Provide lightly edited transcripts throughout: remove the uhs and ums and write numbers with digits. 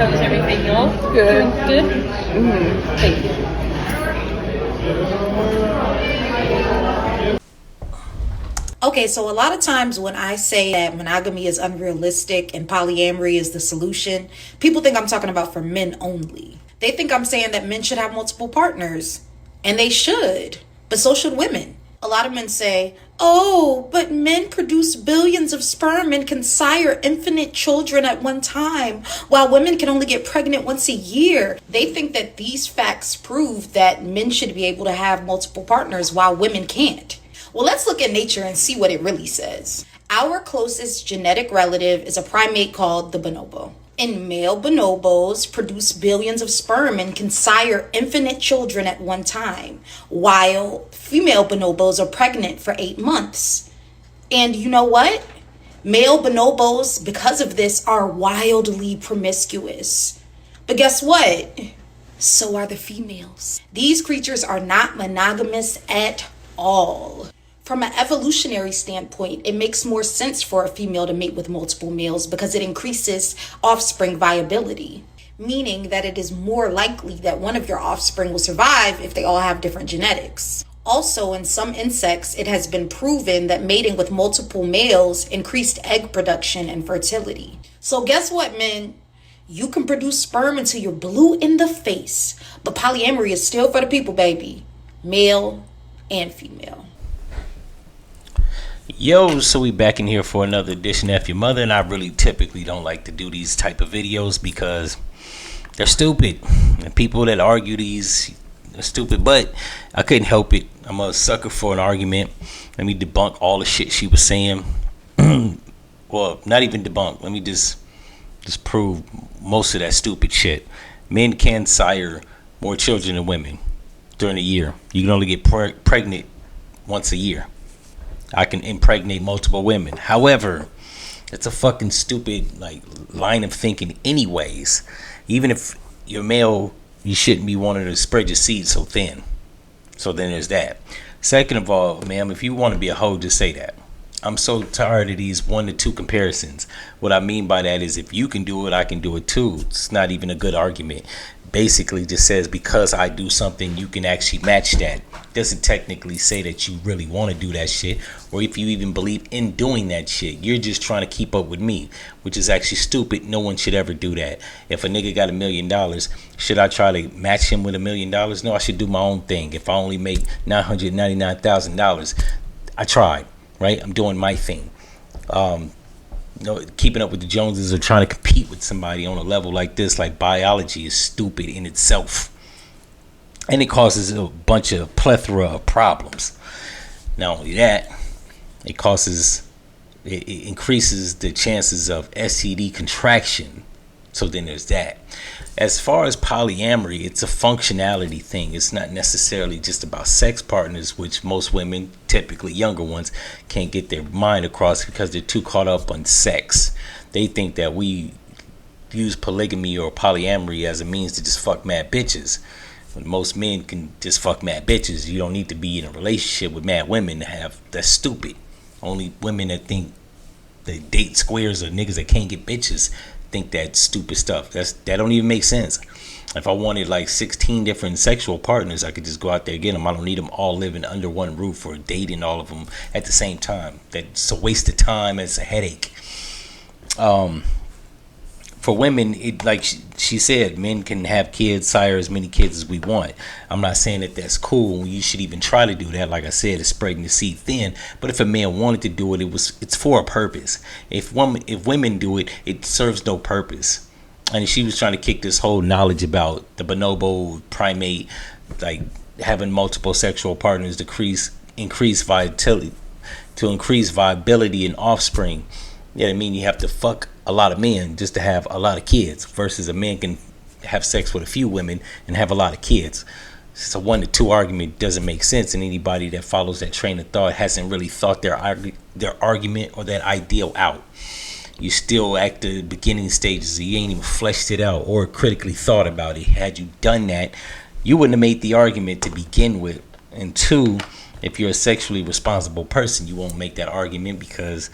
How's everything going? Good. Good? Mm-hmm. Thank you. Okay, so a lot of times when I say that monogamy is unrealistic and polyamory is the solution, people think I'm talking about for men only. They think I'm saying that men should have multiple partners. And they should, but so should women. A lot of men say, oh, but men produce billions of sperm and can sire infinite children at one time, while women can only get pregnant once a year. They think that these facts prove that men should be able to have multiple partners while women can't. Well, let's look at nature and see what it really says. Our closest genetic relative is a primate called the bonobo. And male bonobos produce billions of sperm and can sire infinite children at one time, while female bonobos are pregnant for 8 months. And you know what? Male bonobos, because of this, are wildly promiscuous. But guess what? So are the females. These creatures are not monogamous at all. From an evolutionary standpoint, it makes more sense for a female to mate with multiple males because it increases offspring viability, meaning that it is more likely that one of your offspring will survive if they all have different genetics. Also, in some insects, it has been proven that mating with multiple males increased egg production and fertility. So guess what, men? You can produce sperm until you're blue in the face, but polyamory is still for the people, baby. Male and female. Yo, so we back in here for another edition of F-ya-Motha, and I really typically don't like to do these type of videos because they're stupid. And people that argue these are stupid, but I couldn't help it. I'm a sucker for an argument. Let me debunk all the shit she was saying. Well, not even debunk. Let me just prove most of that stupid shit. Men can sire more children than women during the year. You can only get pregnant once a year. I can impregnate multiple women. However, it's a fucking stupid line of thinking anyways. Even if you're male, you shouldn't be wanting to spread your seed so thin. So then there's that. Second of all, ma'am, if you want to be a hoe, just say that. I'm so tired of these 1 to 2 comparisons. What I mean by that is if you can do it, I can do it too. It's not even a good argument. Basically just says because I do something, you can actually match that. Doesn't technically say that you really want to do that shit, or if you even believe in doing that shit. You're just trying to keep up with me, which is actually stupid. No one should ever do that. If a nigga got $1 million, should I try to match him with $1 million? No, I should do my own thing. If I only make $999,000, I tried, right? I'm doing my thing. Keeping up with the Joneses or trying to compete with somebody on a level like this, like biology, is stupid in itself. And it causes a bunch of plethora of problems. Not only that, it increases the chances of STD contraction. So then there's that. As far as polyamory, it's a functionality thing. It's not necessarily just about sex partners, which most women, typically younger ones, can't get their mind across because they're too caught up on sex. They think that we use polygamy or polyamory as a means to just fuck mad bitches. When most men can just fuck mad bitches. You don't need to be in a relationship with mad women to have. That's stupid. Only women that think they date squares or niggas that can't get bitches think that stupid stuff. That don't even make sense. If I wanted 16 different sexual partners, I could just go out there and get them. I don't need them all living under one roof or dating all of them at the same time. That's a waste of time. It's a headache. For women, it like she said, men can have kids, sire as many kids as we want. I'm not saying that that's cool. You should even try to do that. Like I said, it's spreading the seed thin. But if a man wanted to do it, it's for a purpose. If women do it, it serves no purpose. And she was trying to kick this whole knowledge about the bonobo primate, like having multiple sexual partners to increase vitality, to increase viability in offspring. Yeah, I mean, you have to fuck a lot of men just to have a lot of kids, versus a man can have sex with a few women and have a lot of kids. So 1 to 2 argument doesn't make sense, and anybody that follows that train of thought hasn't really thought their argument or that ideal out. You still at the beginning stages. You ain't even fleshed it out or critically thought about it. Had you done that, you wouldn't have made the argument to begin with. And 2, if you're a sexually responsible person, you won't make that argument because,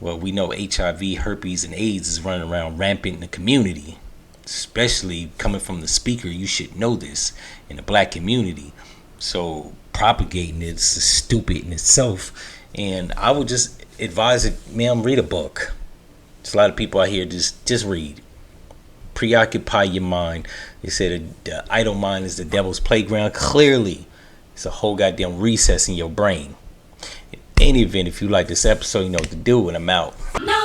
well, we know HIV, herpes, and AIDS is running around rampant in the community. especially coming from the speaker. You should know this in the black community. So propagating it's stupid in itself. And I would just advise it, ma'am, read a book. There's a lot of people out here just read. Preoccupy your mind. They said the idle mind is the devil's playground. Clearly, it's a whole goddamn recess in your brain. In any event, if you like this episode, you know what to do, and I'm out. No.